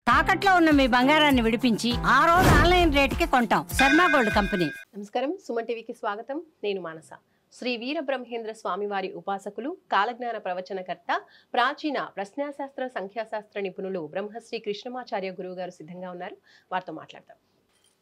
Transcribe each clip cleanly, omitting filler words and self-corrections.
తాకట్లో ఉన్న మీ బంగారాన్ని విడిపించి ఆ రోజు ఆన్లైన్ రేటుకి కొంటాం. Sharma gold company. నమస్కారం, సుమన్ టీవీకి స్వాగతం. నేను మానస. శ్రీ వీరబ్రహ్మేంద్ర స్వామివారి ఉపాసకులు, కాలజ్ఞాన ప్రవచనకర్త, ప్రాచీన ప్రశ్నాశాస్త్ర సంఖ్యాశాస్త్ర నిపుణులు బ్రహ్మశ్రీ కృష్ణమాచార్య గురువు గారు సిద్ధంగా ఉన్నారు. వారితో మాట్లాడతాం.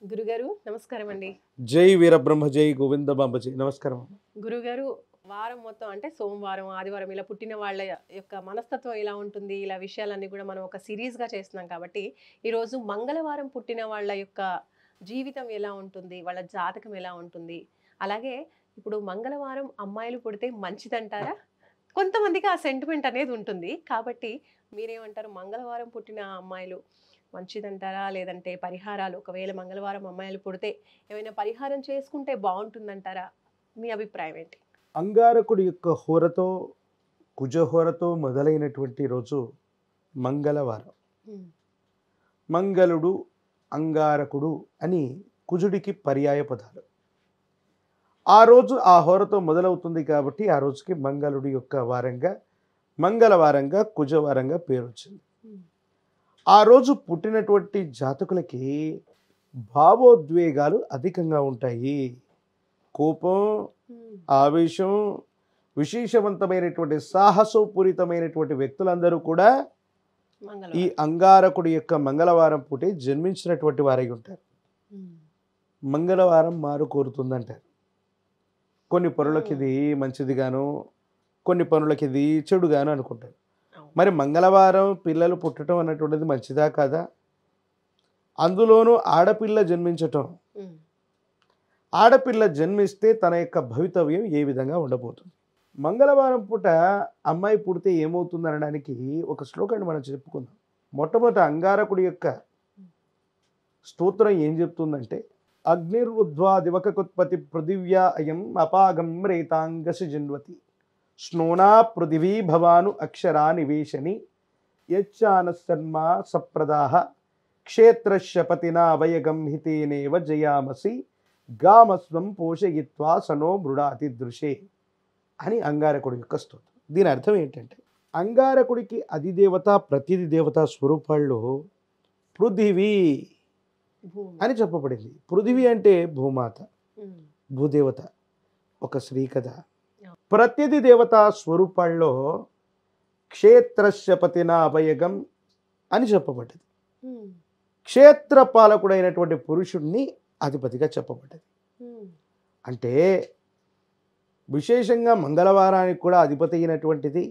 గురుగారు నమస్కారం అండి. జై వీరబ్రహ్మ, జై గోవింద బాబాజీ. నమస్కారం గురుగారు, వారం మొత్తం అంటే సోమవారం, ఆదివారం ఇలా పుట్టిన వాళ్ళ యొక్క మనస్తత్వం ఎలా ఉంటుంది, ఇలా విషయాలన్నీ కూడా మనం ఒక సిరీస్గా చేస్తున్నాం. కాబట్టి ఈరోజు మంగళవారం పుట్టిన వాళ్ళ యొక్క జీవితం ఎలా ఉంటుంది, వాళ్ళ జాతకం ఎలా ఉంటుంది, అలాగే ఇప్పుడు మంగళవారం అమ్మాయిలు పుడితే మంచిదంటారా? కొంతమందికి ఆ సెంటిమెంట్ అనేది ఉంటుంది. కాబట్టి మీరేమంటారు? మంగళవారం పుట్టిన అమ్మాయిలు మంచిదంటారా, లేదంటే పరిహారాలు, ఒకవేళ మంగళవారం అమ్మాయిలు పుడితే ఏమైనా పరిహారం చేసుకుంటే బాగుంటుందంటారా? మీ అభిప్రాయం ఏంటి? అంగారకుడి యొక్క హోరతో, కుజహోరతో మొదలైనటువంటి రోజు మంగళవారం. మంగళుడు, అంగారకుడు అని కుజుడికి పర్యాయ పదాలు. ఆ రోజు ఆ హోరతో మొదలవుతుంది కాబట్టి ఆ రోజుకి మంగళుడి యొక్క వారంగా, మంగళవారంగా, కుజవారంగా పేరు వచ్చింది. ఆ రోజు పుట్టినటువంటి జాతకులకి భావోద్వేగాలు అధికంగా ఉంటాయి. కోపం, ఆవేశం, విశేషవంతమైనటువంటి సాహసోపూరితమైనటువంటి వ్యక్తులందరూ కూడా ఈ అంగారకుడి యొక్క మంగళవారం పూటే జన్మించినటువంటి వారై ఉంటారు. మంగళవారం మారు కోరుతుందంటారు. కొన్ని పనులకి ఇది మంచిదిగాను, కొన్ని పనులకి ఇది చెడుగాను అనుకుంటారు. మరి మంగళవారం పిల్లలు పుట్టడం అన్నటువంటిది మంచిదా కాదా? అందులోనూ ఆడపిల్ల జన్మించటం, ఆడపిల్ల జన్మిస్తే తన యొక్క భవితవ్యం ఏ విధంగా ఉండబోతుంది? మంగళవారం పూట అమ్మాయి పుడితే ఏమవుతుంది అనడానికి ఒక శ్లోకాన్ని మనం చెప్పుకుందాం. మొట్టమొదట అంగారకుడి యొక్క స్తోత్రం ఏం చెప్తుందంటే, అగ్నిర్వుద్ధ్వా దివకకుత్పత్తి పృథివ్యా అయం అపాగం రేతాంగసి జన్వతి స్నోనా పృథివీ భవాను అక్షరా నివేశని యచ్చానసన్మా సప్రదాహ క్షేత్రశపతినా అవయగం హితేనేవ జయామసి గామస్వం పోషయిత్వా సనో మృడాతి దృశే అని అంగారకుడి యొక్క స్తోత్రం. దీని అర్థం ఏంటంటే, అంగారకుడికి అధిదేవత, ప్రతిది దేవత స్వరూపాల్లో పృథివీ అని చెప్పబడింది. పృథివీ అంటే భూమాత, భూదేవత, ఒక స్త్రీ కదా. ప్రతిది దేవత స్వరూపాల్లో క్షేత్రశపతిన అభయగం అని చెప్పబడ్డది. క్షేత్రపాలకుడైనటువంటి పురుషుణ్ణి అధిపతిగా చెప్పబడ్డది. అంటే విశేషంగా మంగళవారానికి కూడా అధిపతి అయినటువంటిది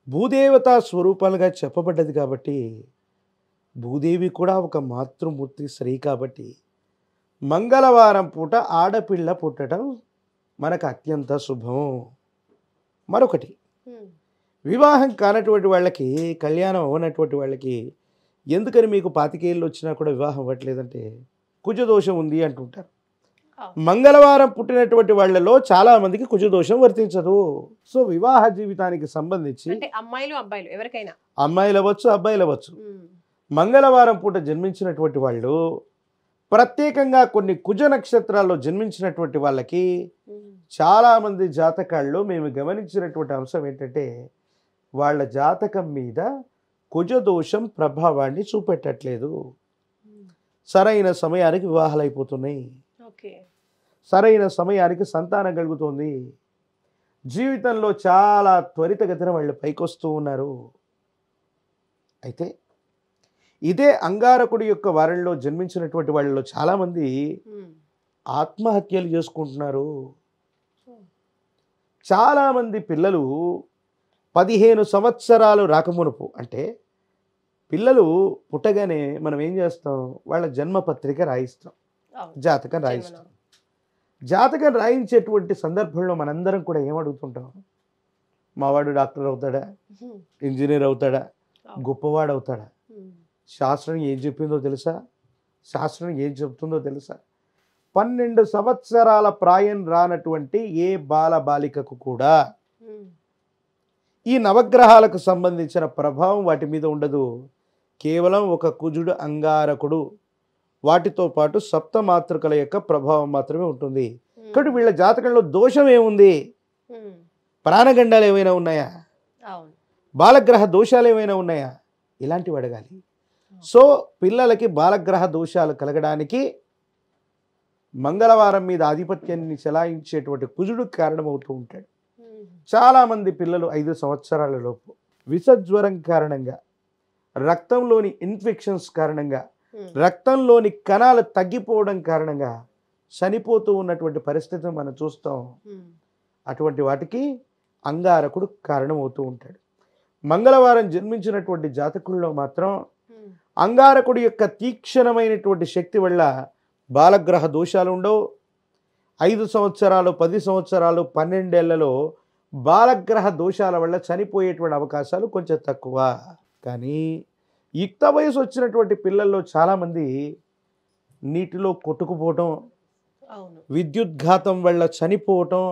భూదేవతా స్వరూపాలుగా చెప్పబడ్డది. కాబట్టి భూదేవి కూడా ఒక మాతృమూర్తి స్త్రీ. కాబట్టి మంగళవారం పూట ఆడపిల్ల పుట్టడం మనకు అత్యంత శుభం. మరొకటి, వివాహం కానటువంటి వాళ్ళకి, కళ్యాణం అవ్వనటువంటి వాళ్ళకి ఎందుకని మీకు 25 ఏళ్ళు వచ్చినా కూడా వివాహం అవ్వట్లేదంటే కుజదోషం ఉంది అంటుంటారు. మంగళవారం పుట్టినటువంటి వాళ్ళలో చాలా మందికి కుజదోషం వర్తించదు. సో వివాహ జీవితానికి సంబంధించి అమ్మాయిలు అబ్బాయిలు ఎవరికైనా, అమ్మాయిలు అవ్వచ్చు, అబ్బాయిలు అవ్వచ్చు, మంగళవారం పూట జన్మించినటువంటి వాళ్ళు, ప్రత్యేకంగా కొన్ని కుజ నక్షత్రాల్లో జన్మించినటువంటి వాళ్ళకి చాలామంది జాతకాల్లో మేము గమనించినటువంటి అంశం ఏంటంటే, వాళ్ళ జాతకం మీద కుజదోషం ప్రభావాన్ని చూపెట్టట్లేదు. సరైన సమయానికి వివాహాలు అయిపోతున్నాయి, సరైన సమయానికి సంతానం కలుగుతుంది, జీవితంలో చాలా త్వరితగతిన వాళ్ళు పైకొస్తూ ఉన్నారు. అయితే ఇదే అంగారకుడి యొక్క వారంలో జన్మించినటువంటి వాళ్ళలో చాలామంది ఆత్మహత్యలు చేసుకుంటున్నారు. చాలామంది పిల్లలు 15 సంవత్సరాలు రాకమునుపు, అంటే పిల్లలు పుట్టగానే మనం ఏం చేస్తాం, వాళ్ళ జన్మపత్రిక రాయిస్తాం, జాతకం రాయిస్తాం. జాతకం రాయించేటువంటి సందర్భంలో మనందరం కూడా ఏమడుగుతుంటాం, మావాడు డాక్టర్ అవుతాడా, ఇంజనీర్ అవుతాడా, గొప్పవాడు అవుతాడా, శాస్త్రం ఏం చెప్పిందో తెలుసా, శాస్త్రం ఏం చెప్తుందో తెలుసా? 12 సంవత్సరాల ప్రాయం రానటువంటి ఏ బాలబాలికకు కూడా ఈ నవగ్రహాలకు సంబంధించిన ప్రభావం వాటి మీద ఉండదు. కేవలం ఒక కుజుడు, అంగారకుడు, వాటితో పాటు సప్తమాతృకల యొక్క ప్రభావం మాత్రమే ఉంటుంది. కాబట్టి వీళ్ళ జాతకంలో దోషం ఏముంది? ప్రాణగండాలు ఏమైనా ఉన్నాయా? బాలగ్రహ దోషాలు ఏమైనా ఉన్నాయా? ఇలాంటివి అడగాలి. సో పిల్లలకి బాలగ్రహ దోషాలు కలగడానికి మంగళవారం మీద ఆధిపత్యాన్ని చెలాయించేటువంటి కుజుడు కారణమవుతూ ఉంటాడు. చాలామంది పిల్లలు 5 సంవత్సరాల లోపు విషజ్వరం కారణంగా, రక్తంలోని ఇన్ఫెక్షన్స్ కారణంగా, రక్తంలోని కణాలు తగ్గిపోవడం కారణంగా చనిపోతూ ఉన్నటువంటి పరిస్థితిని మనం చూస్తాం. అటువంటి వాటికి అంగారకుడు కారణమవుతూ ఉంటాడు. మంగళవారం జన్మించినటువంటి జాతకుల్లో మాత్రం అంగారకుడి యొక్క తీక్షణమైనటువంటి శక్తి వల్ల బాలగ్రహ దోషాలు ఉండవు. 5 సంవత్సరాలు, 10 సంవత్సరాలు, 12 ఏళ్లలో బాలగ్రహ దోషాల వల్ల చనిపోయేటువంటి అవకాశాలు కొంచెం తక్కువ. కానీ యుక్త వయసు వచ్చినటువంటి పిల్లల్లో చాలామంది నీటిలో కొట్టుకుపోవటం, విద్యుద్ఘాతం వల్ల చనిపోవటం,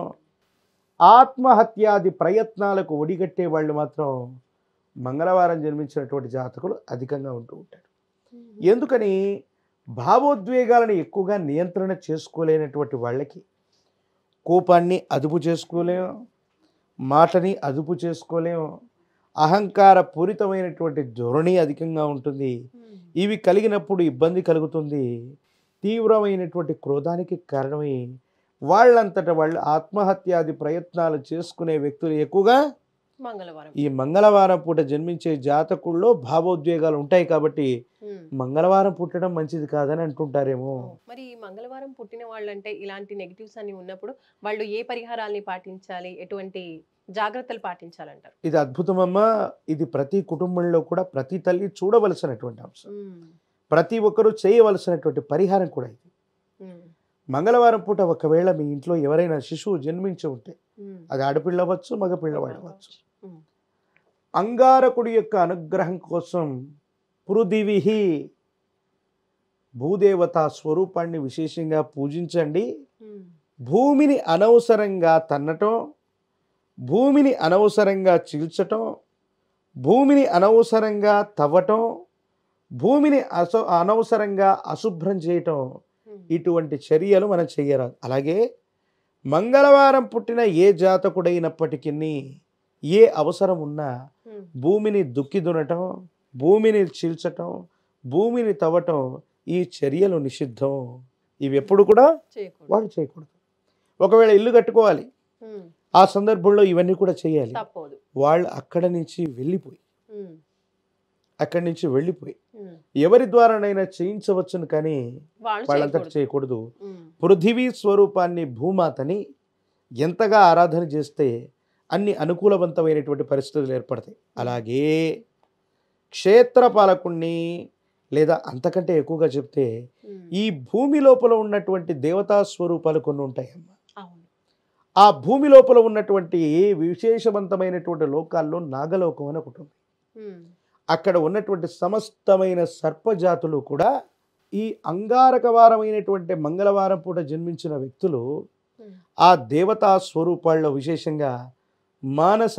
ఆత్మహత్యాది ప్రయత్నాలకు ఒడిగట్టే వాళ్ళు మాత్రం మంగళవారం జన్మించినటువంటి జాతకులు అధికంగా ఉంటూ ఉంటారు. ఎందుకని? భావోద్వేగాలను ఎక్కువగా నియంత్రణ చేసుకోలేనటువంటి వాళ్ళకి కోపాన్ని అదుపు చేసుకోలేము, మాటని అదుపు చేసుకోలేము, అహంకార పూరితమైనటువంటి ధోరణి అధికంగా ఉంటుంది. ఇవి కలిగినప్పుడు ఇబ్బంది కలుగుతుంది. తీవ్రమైనటువంటి క్రోధానికి కారణమై వాళ్ళంతట వాళ్ళు ఆత్మహత్యాది ప్రయత్నాలు చేసుకునే వ్యక్తులు ఎక్కువగా ఈ మంగళవారం పూట జన్మించే జాతకుల్లో భావోద్వేగాలు ఉంటాయి. కాబట్టి మంగళవారం పుట్టడం మంచిది కాదని అంటుంటారేమో. మరి ఈ మంగళవారం పుట్టిన వాళ్ళంటే ఇలాంటి నెగిటివ్స్ అన్ని ఉన్నప్పుడు వాళ్ళు ఏ పరిహారాల్ని పాటించాలి, ఎటువంటి జాగ్రత్తలు పాటించాలంటారు? ఇది అద్భుతమమ్మా. ఇది ప్రతి కుటుంబంలో కూడా ప్రతి తల్లి చూడవలసినటువంటి అంశం. ప్రతి ఒక్కరూ చేయవలసినటువంటి పరిహారం కూడా ఇది. మంగళవారం పూట ఒకవేళ మీ ఇంట్లో ఎవరైనా శిశువు జన్మించి ఉంటే, అది ఆడపిల్ల అవ్వచ్చు, మగపిల్లవాడు అవ్వచ్చు, అంగారకుడి యొక్క అనుగ్రహం కోసం పృథివీ భూదేవత స్వరూపాన్ని విశేషంగా పూజించండి. భూమిని అనవసరంగా తన్నటం, భూమిని అనవసరంగా చీల్చటం, భూమిని అనవసరంగా తవ్వటం, భూమిని అనవసరంగా అశుభ్రం చేయటం, ఇటువంటి చర్యలు మనం చెయ్యరాదు. అలాగే మంగళవారం పుట్టిన ఏ జాతకుడైనప్పటికీ ఏ అవసరం ఉన్నా భూమిని దుక్కి దున్నటం, భూమిని చీల్చటం, భూమిని తవ్వటం, ఈ చర్యలు నిషిద్ధం. ఇవి ఎప్పుడు కూడా వాళ్ళు చేయకూడదు. ఒకవేళ ఇల్లు కట్టుకోవాలి, ఆ సందర్భంలో ఇవన్నీ కూడా చేయాలి. వాళ్ళు అక్కడి నుంచి వెళ్ళిపోయి ఎవరి ద్వారానైనా చేయించవచ్చును, కానీ వాళ్ళంతటి చేయకూడదు. పృథివీ స్వరూపాన్ని, భూమాతని ఎంతగా ఆరాధన చేస్తే అన్ని అనుకూలవంతమైనటువంటి పరిస్థితులు ఏర్పడతాయి. అలాగే క్షేత్రపాలకుణ్ణి, లేదా అంతకంటే ఎక్కువగా చెప్తే ఈ భూమి లోపల ఉన్నటువంటి దేవతా స్వరూపాలు కొన్ని ఉంటాయమ్మా. ఆ భూమి లోపల ఉన్నటువంటి విశేషవంతమైనటువంటి లోకాల్లో నాగలోకం అని ఒకటి ఉంది. అక్కడ ఉన్నటువంటి సమస్తమైన సర్పజాతులు కూడా ఈ అంగారకవారమైనటువంటి మంగళవారం పూట జన్మించిన వ్యక్తులు ఆ దేవతా స్వరూపాల్లో విశేషంగా మానస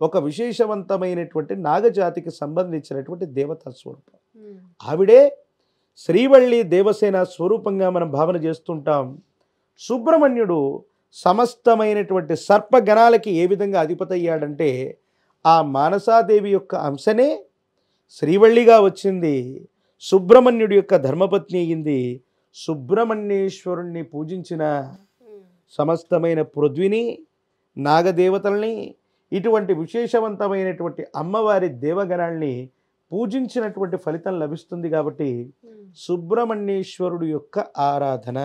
ఒక విశేషవంతమైనటువంటి నాగజాతికి సంబంధించినటువంటి దేవతా స్వరూపం. ఆవిడే శ్రీవల్లి దేవసేన స్వరూపంగా మనం భావన చేస్తుంటాం. సుబ్రహ్మణ్యుడు సమస్తమైనటువంటి సర్పగణాలకి ఏ విధంగా అధిపతి అయ్యాడంటే ఆ మానసాదేవి యొక్క అంశనే శ్రీవల్లిగా వచ్చింది. సుబ్రహ్మణ్యుడి యొక్క ధర్మపత్ని అయింది. సుబ్రహ్మణ్యేశ్వరుణ్ణి పూజించిన సమస్తమైన పృథ్విని, నాగదేవతల్ని, ఇటువంటి విశేషవంతమైనటువంటి అమ్మవారి దేవగణాల్ని పూజించినటువంటి ఫలితం లభిస్తుంది. కాబట్టి సుబ్రహ్మణ్యేశ్వరుడు యొక్క ఆరాధన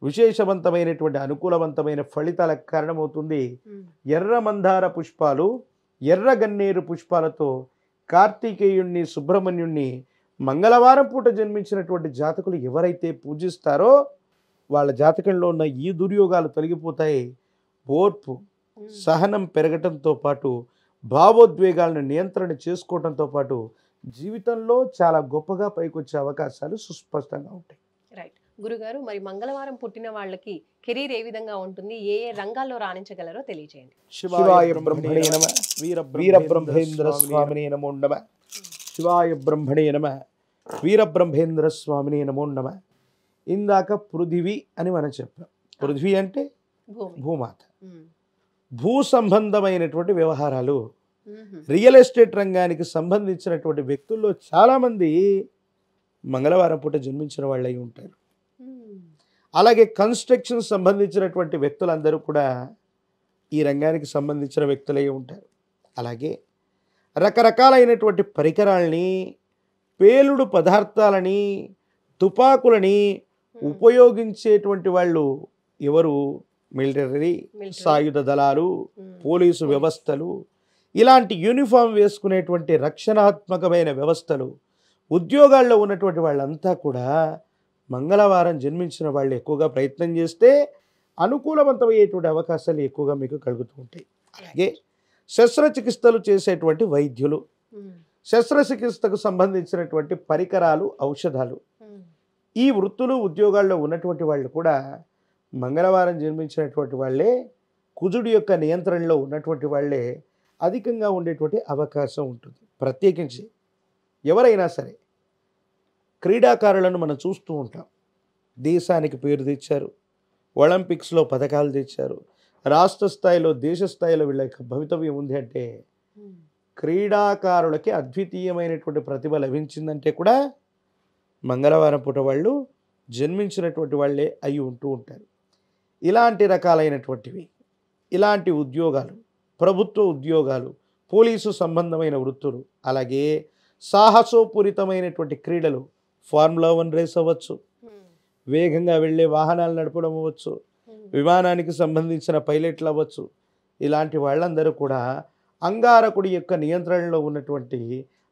విశేషవంతమైనటువంటి అనుకూలవంతమైన ఫలితాలకు కారణమవుతుంది. ఎర్ర మందార పుష్పాలు, ఎర్ర గన్నేరు పుష్పాలతో కార్తికేయుణ్ణి, సుబ్రహ్మణ్యుణ్ణి మంగళవారం పూట జన్మించినటువంటి జాతకులు ఎవరైతే పూజిస్తారో వాళ్ళ జాతకంలో ఉన్న ఈ దుర్యోగాలు తొలగిపోతాయి. ఓర్పు, సహనం పెరగటంతో పాటు భావోద్వేగాలను నియంత్రణ చేసుకోవడంతో పాటు జీవితంలో చాలా గొప్పగా పైకొచ్చే అవకాశాలు సుస్పష్టంగా ఉంటాయి. రైట్ గురుగారు, మరి మంగళవారం పుట్టిన వాళ్ళకి కెరీర్ ఏ విధంగా ఉంటుంది, ఏ ఏ రంగాల్లో రాణించగలరో తెలియజేయండి. శివాయ బ్రహ్మణే నమః, వీరబ్రహ్మేంద్ర స్వామినే నమో నమః. శివాయ బ్రహ్మణే నమః, వీరబ్రహ్మేంద్ర స్వామినే నమో నమః. ఇందాక పృథివీ అని మనం చెప్పాం. పృథ్వీ అంటే భూమాత. భూ సంబంధమైనటువంటి వ్యవహారాలు రియల్ ఎస్టేట్ రంగానికి సంబంధించినటువంటి వ్యక్తుల్లో చాలామంది మంగళవారం పూట జన్మించిన వాళ్ళై ఉంటారు. అలాగే కన్స్ట్రక్షన్ సంబంధించినటువంటి వ్యక్తులందరూ కూడా ఈ రంగానికి సంబంధించిన వ్యక్తులై ఉంటారు. అలాగే రకరకాలైనటువంటి పరికరాలని, పేలుడు పదార్థాలని, తుపాకులని ఉపయోగించేటువంటి వాళ్ళు ఎవరు? మిలిటరీ, సాయుధ దళాలు, పోలీసు వ్యవస్థలు, ఇలాంటి యూనిఫామ్ వేసుకునేటువంటి రక్షణాత్మకమైన వ్యవస్థలు, ఉద్యోగాల్లో ఉన్నటువంటి వాళ్ళంతా కూడా మంగళవారం జన్మించిన వాళ్ళు ఎక్కువగా ప్రయత్నం చేస్తే అనుకూలవంతమయ్యేటువంటి అవకాశాలు ఎక్కువగా మీకు కలుగుతూ ఉంటాయి. అలాగే శస్త్రచికిత్సలు చేసేటువంటి వైద్యులు, శస్త్రచికిత్సకు సంబంధించినటువంటి పరికరాలు, ఔషధాలు, ఈ వృత్తులు, ఉద్యోగాల్లో ఉన్నటువంటి వాళ్ళు కూడా మంగళవారం జన్మించినటువంటి వాళ్ళే, కుజుడి యొక్క నియంత్రణలో ఉన్నటువంటి వాళ్ళే అధికంగా ఉండేటువంటి అవకాశం ఉంటుంది. ప్రత్యేకించి ఎవరైనా సరే క్రీడాకారులను మనం చూస్తూ ఉంటాం. దేశానికి పేరు తెచ్చారు, ఒలింపిక్స్లో పథకాలు తెచ్చారు, రాష్ట్ర స్థాయిలో, దేశ స్థాయిలో వీళ్ళ యొక్క భవితవ్యం ఉంది అంటే క్రీడాకారులకి అద్వితీయమైనటువంటి ప్రతిభ లభించిందంటే కూడా మంగళవారం పూట వాళ్ళు జన్మించినటువంటి వాళ్ళే అయి ఉంటూ ఉంటారు. ఇలాంటి రకాలైనటువంటివి, ఇలాంటి ఉద్యోగాలు, ప్రభుత్వ ఉద్యోగాలు, పోలీసు సంబంధమైన వృత్తులు, అలాగే సాహసోపూరితమైనటువంటి క్రీడలు, ఫార్ములా 1 రేస్ అవ్వచ్చు, వేగంగా వెళ్ళే వాహనాలు నడపడం అవ్వచ్చు, విమానానికి సంబంధించిన పైలట్లు అవ్వచ్చు, ఇలాంటి వాళ్ళందరూ కూడా అంగారకుడి యొక్క నియంత్రణలో ఉన్నటువంటి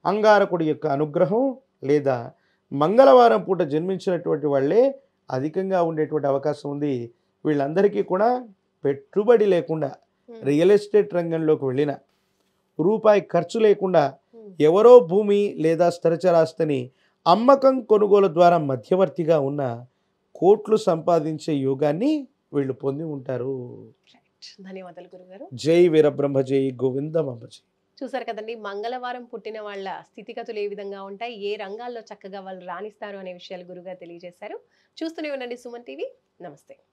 అంగారకుడి యొక్క అనుగ్రహం లేదా మంగళవారం పూట జన్మించినటువంటి వాళ్ళే అధికంగా ఉండేటువంటి అవకాశం ఉంది. వీళ్ళందరికీ కూడా పెట్టుబడి లేకుండా రియల్ ఎస్టేట్ రంగంలోకి వెళ్ళిన, రూపాయి ఖర్చు లేకుండా ఎవరో భూమి లేదా స్థిరచరాస్తిని అమ్మకం కొనుగోలు ద్వారా మధ్యవర్తిగా ఉన్న కోట్లు సంపాదించే యోగాన్ని వీళ్ళు పొంది ఉంటారు. ధన్యవాదాలు గురుగారు. జై వీరబ్రహ్మ, జై గోవిందమ్మ. చూసారు కదండి, మంగళవారం పుట్టిన వాళ్ళ స్థితిగతులు ఏ విధంగా ఉంటాయి, ఏ రంగాల్లో చక్కగా వాళ్ళు రాణిస్తారు అనే విషయాలు గురుగారు తెలియజేశారు. చూస్తూనే ఉండండి సుమన్ టీవీ. నమస్తే.